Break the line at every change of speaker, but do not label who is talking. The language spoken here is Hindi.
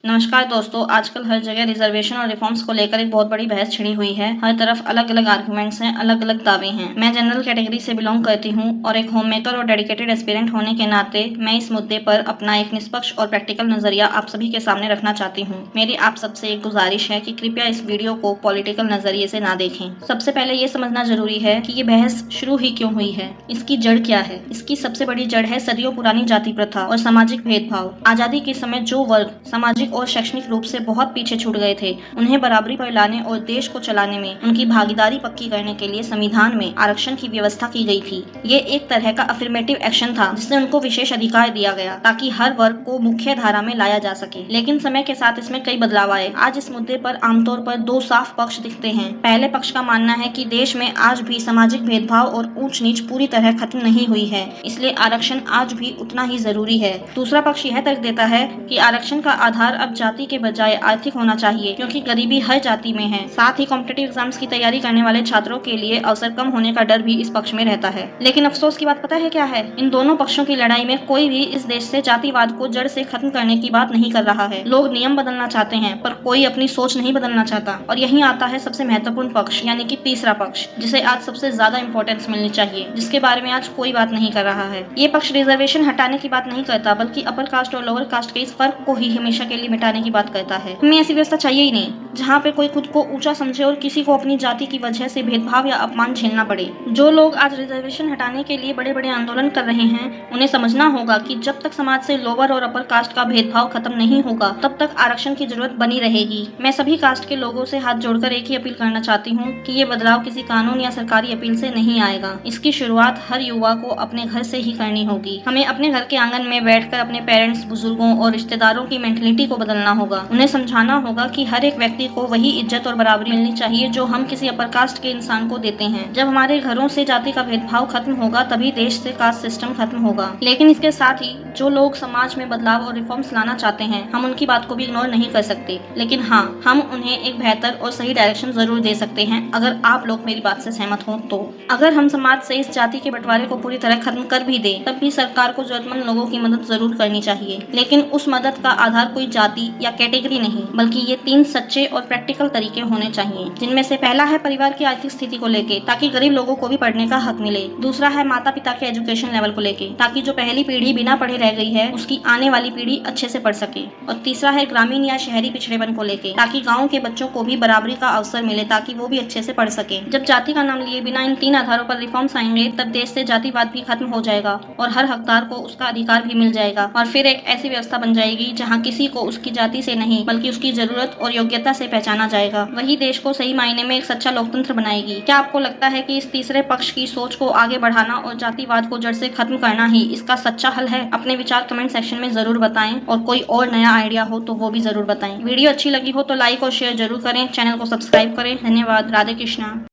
नमस्कार दोस्तों, आजकल हर जगह रिजर्वेशन और रिफॉर्म्स को लेकर एक बहुत बड़ी बहस छिड़ी हुई है। हर तरफ अलग अलग आर्गुमेंट्स हैं, अलग अलग दावे हैं। मैं जनरल कैटेगरी से बिलोंग करती हूँ और एक होम मेकर और डेडिकेटेड एस्पिरेंट होने के नाते मैं इस मुद्दे पर अपना एक निष्पक्ष और प्रैक्टिकल नजरिया आप सभी के सामने रखना चाहती हूँ। मेरी आप सबसे एक गुजारिश है कि कृपया इस वीडियो को पॉलिटिकल नजरिए से ना देखें। सबसे पहले ये समझना जरूरी है कि ये बहस शुरू ही क्यों हुई है, इसकी जड़ क्या है। इसकी सबसे बड़ी जड़ है सदियों पुरानी जाति प्रथा और सामाजिक भेदभाव। आजादी के समय जो वर्ग सामाजिक और शैक्षणिक रूप से बहुत पीछे छूट गए थे, उन्हें बराबरी पर लाने और देश को चलाने में उनकी भागीदारी पक्की करने के लिए संविधान में आरक्षण की व्यवस्था की गई थी। ये एक तरह का अफर्मेटिव एक्शन था जिससे उनको विशेष अधिकार दिया गया ताकि हर वर्ग को मुख्य धारा में लाया जा सके। लेकिन समय के साथ इसमें कई बदलाव आए। आज इस मुद्दे पर आमतौर पर दो साफ पक्ष दिखते हैं। पहले पक्ष का मानना है कि देश में आज भी सामाजिक भेदभाव और ऊंच नीच पूरी तरह खत्म नहीं हुई है, इसलिए आरक्षण आज भी उतना ही जरूरी है। दूसरा पक्ष यह तर्क देता है कि आरक्षण का आधार अब जाति के बजाय आर्थिक होना चाहिए, क्योंकि गरीबी हर जाति में है। साथ ही कॉम्पिटिटिव एग्जाम्स की तैयारी करने वाले छात्रों के लिए अवसर कम होने का डर भी इस पक्ष में रहता है। लेकिन अफसोस की बात पता है क्या है? इन दोनों पक्षों की लड़ाई में कोई भी इस देश से जातिवाद को जड़ से खत्म करने की बात नहीं कर रहा है। लोग नियम बदलना चाहते हैं, पर कोई अपनी सोच नहीं बदलना चाहता। और यही आता है सबसे महत्वपूर्ण पक्ष, यानी कि तीसरा पक्ष, जिसे आज सबसे ज्यादा इंपॉर्टेंस मिलनी चाहिए, जिसके बारे में आज कोई बात नहीं कर रहा है। ये पक्ष रिजर्वेशन हटाने की बात नहीं करता, बल्कि अपर कास्ट और लोअर कास्ट के इस फर्क को ही हमेशा के लिए मिटाने की बात करता है। हमें ऐसी व्यवस्था चाहिए ही नहीं जहाँ पे कोई खुद को ऊंचा समझे और किसी को अपनी जाति की वजह से भेदभाव या अपमान झेलना पड़े। जो लोग आज रिजर्वेशन हटाने के लिए बड़े बड़े आंदोलन कर रहे हैं, उन्हें समझना होगा कि जब तक समाज से लोअर और अपर कास्ट का भेदभाव खत्म नहीं होगा, तब तक आरक्षण की जरूरत बनी रहेगी। मैं सभी कास्ट के लोगों से हाथ जोड़कर एक ही अपील करना चाहती हूँ कि ये बदलाव किसी कानून या सरकारी अपील से नहीं आएगा। इसकी शुरुआत हर युवा को अपने घर से ही करनी होगी। हमें अपने घर के आंगन में बैठकर अपने पेरेंट्स, बुजुर्गों और रिश्तेदारों की मेंटलिटी को बदलना होगा। उन्हें समझाना होगा कि हर एक व्यक्ति को वही इज्जत और बराबरी मिलनी चाहिए जो हम किसी अपर कास्ट के इंसान को देते हैं। जब हमारे घरों से जाति का भेदभाव खत्म होगा, तभी देश से कास्ट सिस्टम खत्म होगा। लेकिन इसके साथ ही जो लोग समाज में बदलाव और रिफॉर्म्स लाना चाहते हैं, हम उनकी बात को भी इग्नोर नहीं कर सकते। लेकिन हाँ, हम उन्हें एक बेहतर और सही डायरेक्शन जरूर दे सकते हैं, अगर आप लोग मेरी बात से सहमत हो तो। अगर हम समाज से इस जाति के बंटवारे को पूरी तरह खत्म कर भी दे, तब भी सरकार को जरूरतमंद लोगों की मदद जरूर करनी चाहिए। लेकिन उस मदद का आधार कोई जाति या कैटेगरी नहीं, बल्कि ये 3 सच्चे और प्रैक्टिकल तरीके होने चाहिए, जिनमें से पहला है परिवार की आर्थिक स्थिति को लेके, ताकि गरीब लोगों को भी पढ़ने का हक मिले। दूसरा है माता पिता के एजुकेशन लेवल को लेके, ताकि जो पहली पीढ़ी बिना पढ़े रह गई है, उसकी आने वाली पीढ़ी अच्छे से पढ़ सके। और तीसरा है ग्रामीण या शहरी पिछड़ेपन को लेके, ताकि गाँव के बच्चों को भी बराबरी का अवसर मिले, ताकि वो भी अच्छे से पढ़ सके। जब जाति का नाम लिए बिना इन 3 आधारों पर रिफॉर्म्स आएंगे, तब देश से जातिवाद भी खत्म हो जाएगा और हर हकदार को उसका अधिकार भी मिल जाएगा। और फिर एक ऐसी व्यवस्था बन जाएगी जहाँ किसी को उसकी जाति से नहीं, बल्कि उसकी जरूरत और योग्यता से पहचाना जाएगा। वही देश को सही मायने में एक सच्चा लोकतंत्र बनाएगी। क्या आपको लगता है कि इस तीसरे पक्ष की सोच को आगे बढ़ाना और जातिवाद को जड़ से खत्म करना ही इसका सच्चा हल है? अपने विचार कमेंट सेक्शन में जरूर बताएं, और कोई और नया आइडिया हो तो वो भी जरूर बताएं। वीडियो अच्छी लगी हो तो लाइक और शेयर जरूर करें, चैनल को सब्सक्राइब करें। धन्यवाद। राधे कृष्णा।